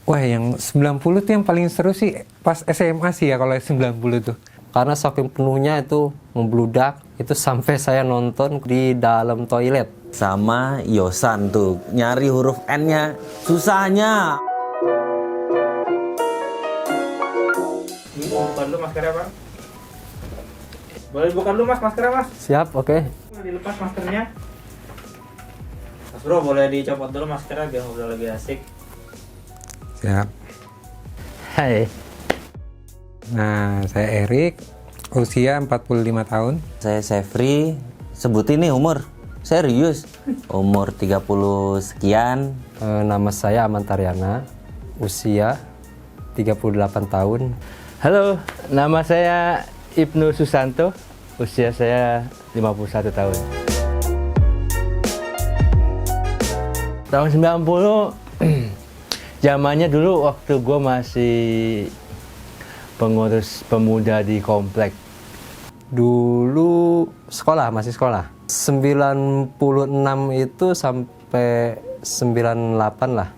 Wah, yang 90 tuh yang paling seru sih pas SMA sih ya kalau 90 tuh. Karena saking penuhnya itu membludak, itu sampai saya nonton di dalam toilet. Sama Yosan tuh, nyari huruf N-nya susahnya. Buka dulu maskernya, Pak. Boleh dibuka dulu, Mas, maskernya, Mas. Siap, oke. Boleh dilepas maskernya. Mas Bro, boleh dicopot dulu maskernya biar ngobrol lebih asik. Siap. Hai. Nah, saya Erik, usia 45 tahun. Saya Sefri, sebutin nih umur. Serius, umur 30 sekian. Nama saya Aman Taryana, usia 38 tahun. Halo, nama saya Ibnu Susanto, usia saya 51 tahun. Tahun 90, zamannya dulu waktu gue masih pengurus pemuda di komplek. Dulu masih sekolah. 96 itu sampai 98 lah,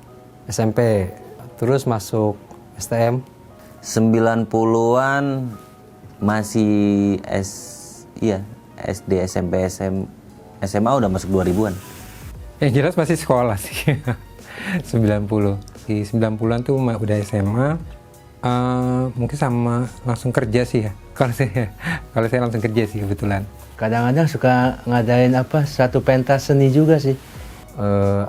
SMP. Terus masuk STM. 90-an masih SD, SMP, SMA udah masuk 2000-an. Yang jelas masih sekolah sih. 90. Di 90-an tuh udah SMA. Mungkin sama langsung kerja sih ya. Kalau saya langsung kerja sih kebetulan. Kadang-kadang suka ngadain satu pentas seni juga sih.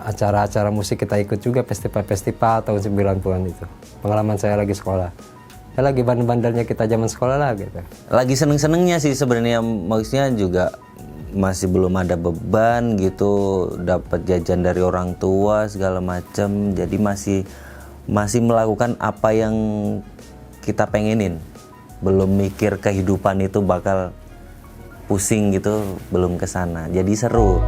Acara-acara musik kita ikut juga, festival-festival tahun 90-an itu. Pengalaman saya lagi sekolah. Ya lagi bandel-bandelnya kita zaman sekolah lah gitu. Lagi seneng-senengnya sih sebenarnya, maksudnya juga masih belum ada beban gitu, dapat jajan dari orang tua segala macam. Jadi masih melakukan apa yang kita pengenin. Belum mikir kehidupan itu bakal pusing gitu, belum kesana. Jadi seru.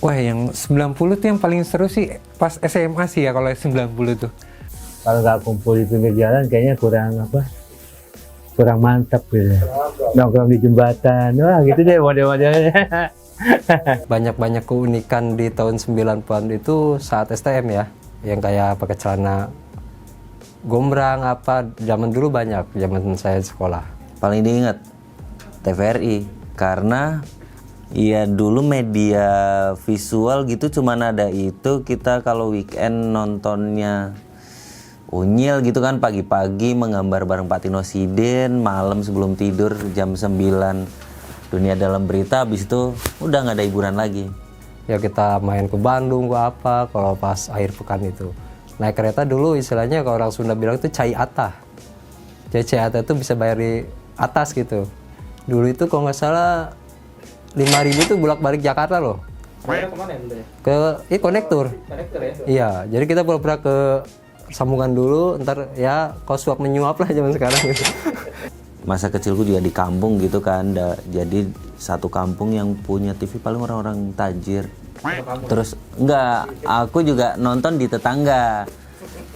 Wah, yang 90 tuh yang paling seru sih pas SMA sih ya kalau 90 tuh. Kalau nggak kumpul di pinggir jalan kayaknya kurang mantap gitu. Nongkrong di jembatan, wah gitu deh model-modelnya. Banyak-banyak keunikan di tahun 90-an itu saat STM ya. Yang kayak pakai celana gombrang zaman dulu banyak, zaman saya sekolah. Paling diingat TVRI karena ya dulu media visual gitu cuman ada itu. Kita kalau weekend nontonnya unyil gitu kan, pagi-pagi menggambar bareng Pak Tino Sidin, malam sebelum tidur jam 9 Dunia Dalam Berita, habis itu udah nggak ada hiburan lagi. Ya kita main ke Bandung kalau pas akhir pekan itu. Naik kereta dulu istilahnya kalau orang Sunda bilang itu cai atah. Jadi cai atah itu bisa bayar di atas gitu. Dulu itu kalau nggak salah 5.000 itu bolak-balik Jakarta loh. Bayarnya kemana ya dulu ya? Konektor. Konektor ya? Iya, jadi kita pura-pura ke sambungan dulu, ntar ya kau suap menyuap lah zaman sekarang gitu. Masa kecilku juga di kampung gitu kan, jadi satu kampung yang punya TV paling orang-orang tajir. Terus enggak, aku juga nonton di tetangga.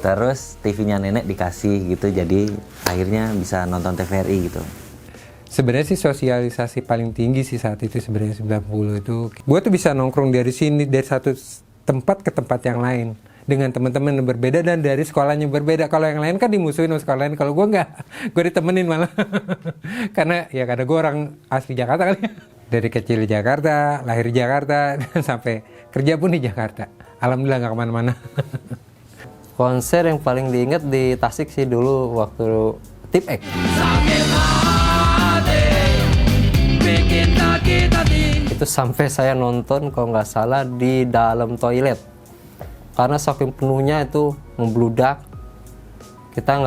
Terus TV-nya nenek dikasih gitu, jadi akhirnya bisa nonton TVRI gitu. Sebenarnya sih sosialisasi paling tinggi sih saat itu sebenarnya 90 itu. Gue tuh bisa nongkrong dari sini, dari satu tempat ke tempat yang lain. Dengan teman-teman yang berbeda dan dari sekolahnya berbeda. Kalau yang lain kan dimusuhin sama sekolah lain, kalau gue enggak, gue ditemenin malah. karena gue orang asli Jakarta kali. Dari kecil di Jakarta, lahir di Jakarta, dan sampai kerja pun di Jakarta. Alhamdulillah nggak kemana-mana. Konser yang paling diingat di Tasik sih dulu waktu Tip X. Itu sampai saya nonton kalau nggak salah di dalam toilet. Karena saking penuhnya itu membludak, kita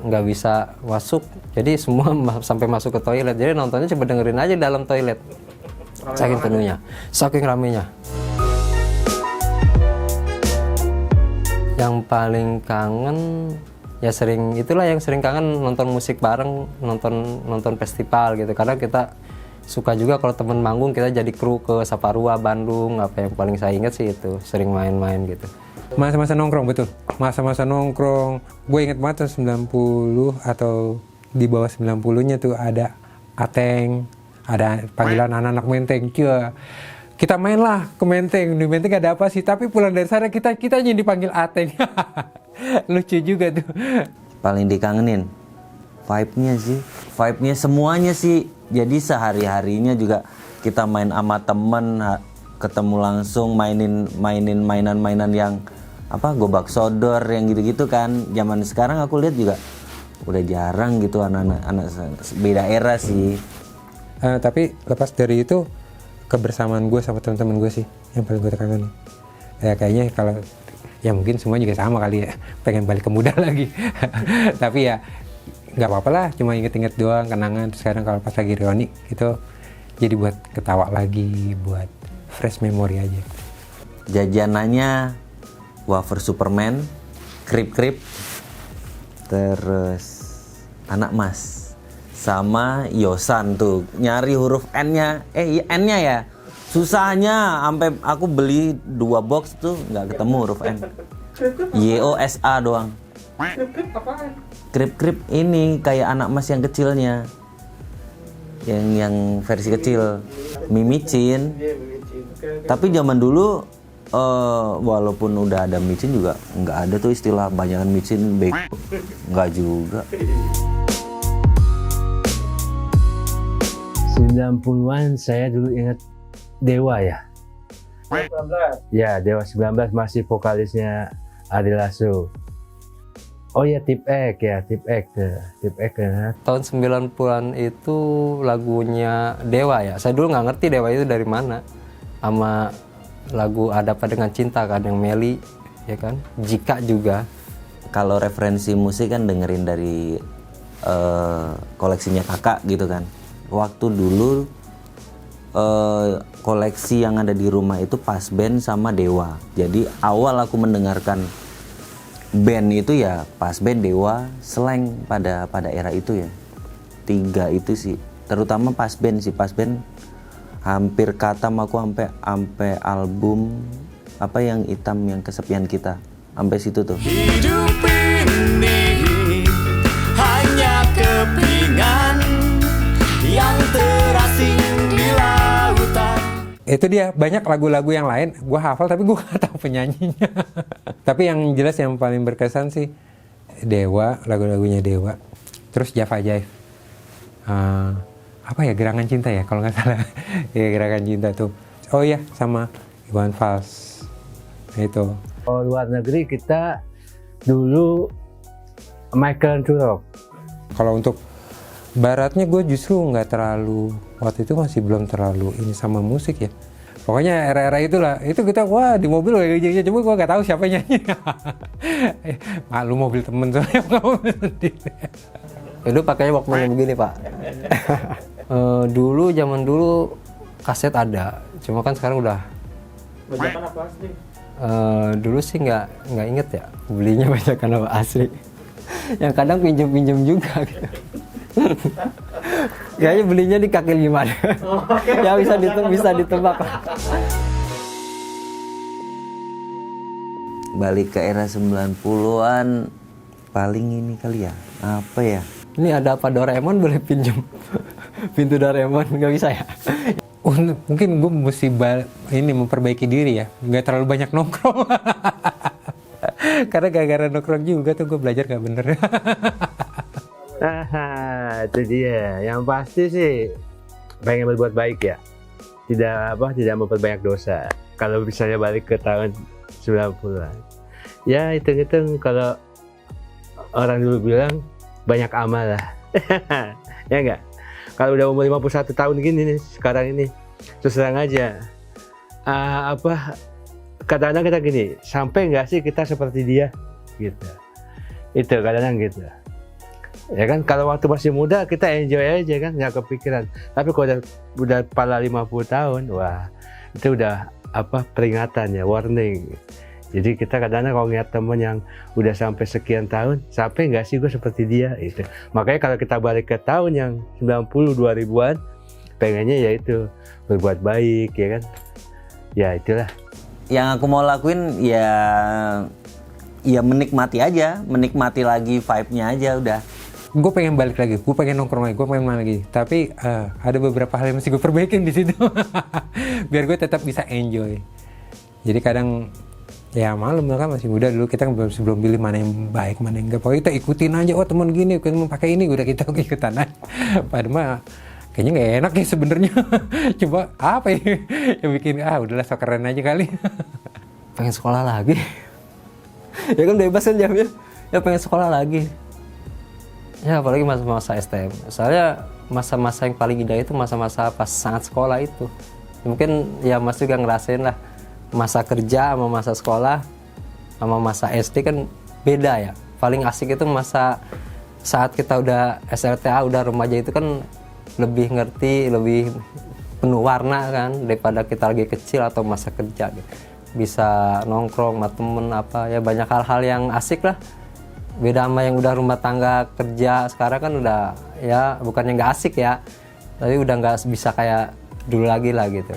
nggak bisa masuk, jadi semua sampai masuk ke toilet. Jadi nontonnya coba dengerin aja dalam toilet, saking penuhnya, saking ramenya. Yang paling kangen ya sering kangen nonton musik bareng, nonton festival gitu. Karena kita suka juga kalau temen manggung kita jadi kru ke Saparua, Bandung. Yang paling saya ingat sih itu, sering main-main gitu. Masa-masa nongkrong, betul. Masa-masa nongkrong. Gue inget banget 90 atau di bawah 90-nya tuh ada Ateng, ada panggilan anak-anak menteng. kita main lah ke Menteng. Di Menteng ada apa sih? Tapi pulang dari sana kita yang dipanggil Ateng. Lucu juga tuh. Paling dikangenin vibe-nya sih, vibe-nya semuanya sih. Jadi sehari-harinya juga kita main sama temen, ketemu langsung, mainin mainan-mainan yang apa, gobak sodor yang gitu-gitu kan. Zaman sekarang aku lihat juga udah jarang gitu anak-anak, beda era sih. Tapi lepas dari itu, kebersamaan gue sama teman-teman gue sih yang paling gue kangenin. Ya kayaknya kalau ya mungkin semua juga sama kali ya, pengen balik ke muda lagi. Tapi ya nggak apa-apa lah, cuma inget-inget doang kenangan. Terus sekarang kalau pas lagi reuni itu jadi buat ketawa lagi, buat fresh memory aja. Jajanannya wafer Superman, krip-krip, terus anak mas, sama Yosan tuh nyari huruf N-nya, N-nya ya susahnya, sampai aku beli 2 box tuh nggak ketemu huruf N. YOSA doang. Krip-krip ini kayak anak mas yang kecilnya, yang versi kecil, mimicin. Tapi zaman dulu walaupun udah ada micin juga nggak ada tuh istilah banyakan micin, nggak juga. 90-an saya dulu ingat Dewa ya. Ya, Dewa 19 masih vokalisnya Ari Lasso. Oh ya, Tip X ya. Tahun 90-an itu lagunya Dewa ya. Saya dulu nggak ngerti Dewa itu dari mana. Sama lagu Ada Apa Dengan Cinta kan, yang Meli, ya kan? Jika juga. Kalau referensi musik kan dengerin dari koleksinya kakak gitu kan. Waktu dulu koleksi yang ada di rumah itu Pas Band sama Dewa. Jadi awal aku mendengarkan band itu ya Pas Band, Dewa, Slank pada era itu ya. 3 itu sih. Terutama Pas Band sih. Pas Band hampir katam aku sampai album apa yang hitam, yang Kesepian Kita, sampai situ tuh. Hidup ini hanya kepingan yang terasing di lautan. Itu dia, banyak lagu-lagu yang lain gue hafal tapi gue gak tahu penyanyinya. Tapi yang jelas yang paling berkesan sih Dewa, lagu-lagunya Dewa. Terus Java Jive. Apa ya, Gerangan Cinta ya kalau nggak salah. Ya, Gerangan Cinta tuh. Oh iya, sama Iwan Fals. Itu. Kalau luar negeri kita dulu Michael Turok. Kalau untuk baratnya gue justru nggak terlalu, waktu itu masih belum terlalu ini sama musik ya. Pokoknya era-era itulah, itu kita wah di mobil kayak cuma gue nggak tahu siapa nyanyi. Malu mobil temen soalnya bukan mobil sendiri. Itu pakainya Walkman yang begini pak. Dulu zaman dulu kaset ada, cuma kan sekarang udah. Bajakan apa asli? Dulu sih nggak inget ya belinya bajakan apa asli. Yang kadang pinjam juga gitu. Kayaknya belinya di kaki 5. Ya bisa ditebak. Balik ke era 90-an paling ini kali ya. Apa ya? Ini ada apa, Doraemon boleh pinjam? Pintu Doraemon nggak bisa ya? Mungkin gue mesti ini memperbaiki diri ya, nggak terlalu banyak nongkrong. Karena gara-gara nongkrong juga tuh gue belajar nggak bener. Itu dia. Yang pasti sih pengen berbuat baik ya. Tidak memperbanyak dosa. Kalau misalnya balik ke tahun 90-an. Ya hitung-hitung kalau orang dulu bilang banyak amal lah. Ya enggak? Kalau udah umur 51 tahun gini nih, sekarang ini terus terang aja. Kadang-kadang kita gini, sampai nggak sih kita seperti dia? Gitu. Itu kadang-kadang gitu. Ya kan, kalau waktu masih muda kita enjoy aja kan, nggak kepikiran. Tapi kalau udah kepala 50 tahun, wah itu udah peringatan ya, warning. Jadi kita kadang-kadang kalau ngeliat temen yang udah sampai sekian tahun, sampai nggak sih gue seperti dia? Itu. Makanya kalau kita balik ke tahun yang 90 2000-an, pengennya ya itu berbuat baik ya kan. Ya itulah. Yang aku mau lakuin ya menikmati aja, menikmati lagi vibe-nya aja udah. gue pengen balik lagi, gue pengen nongkrong lagi, gue pengen main lagi. Tapi ada beberapa hal yang mesti gue perbaikin di situ, biar gue tetap bisa enjoy. Jadi kadang ya malam kan masih muda dulu, kita belum pilih mana yang baik mana yang enggak. Pokoknya kita ikutin aja, oh teman gini, teman pakai ini, udah kita ikutan aja. Padahal mah kayaknya nggak enak ya sebenarnya. Coba apa ya yang bikin udahlah sok keren aja kali. Pengen sekolah lagi. Ya kan bebas kan jamnya. Ya pengen sekolah lagi. Ya apalagi masa-masa STM. Soalnya masa-masa yang paling indah itu masa-masa pas saat sekolah itu. Mungkin ya Mas juga ngerasain lah, masa kerja sama masa sekolah sama masa SD kan beda ya. Paling asik itu masa saat kita udah SLTA, udah remaja itu kan lebih ngerti, lebih penuh warna kan daripada kita lagi kecil atau masa kerja gitu. Bisa nongkrong sama temen apa ya, banyak hal-hal yang asik lah. Beda sama yang udah rumah tangga kerja sekarang kan udah ya bukannya nggak asik ya, tapi udah nggak bisa kayak dulu lagi lah gitu.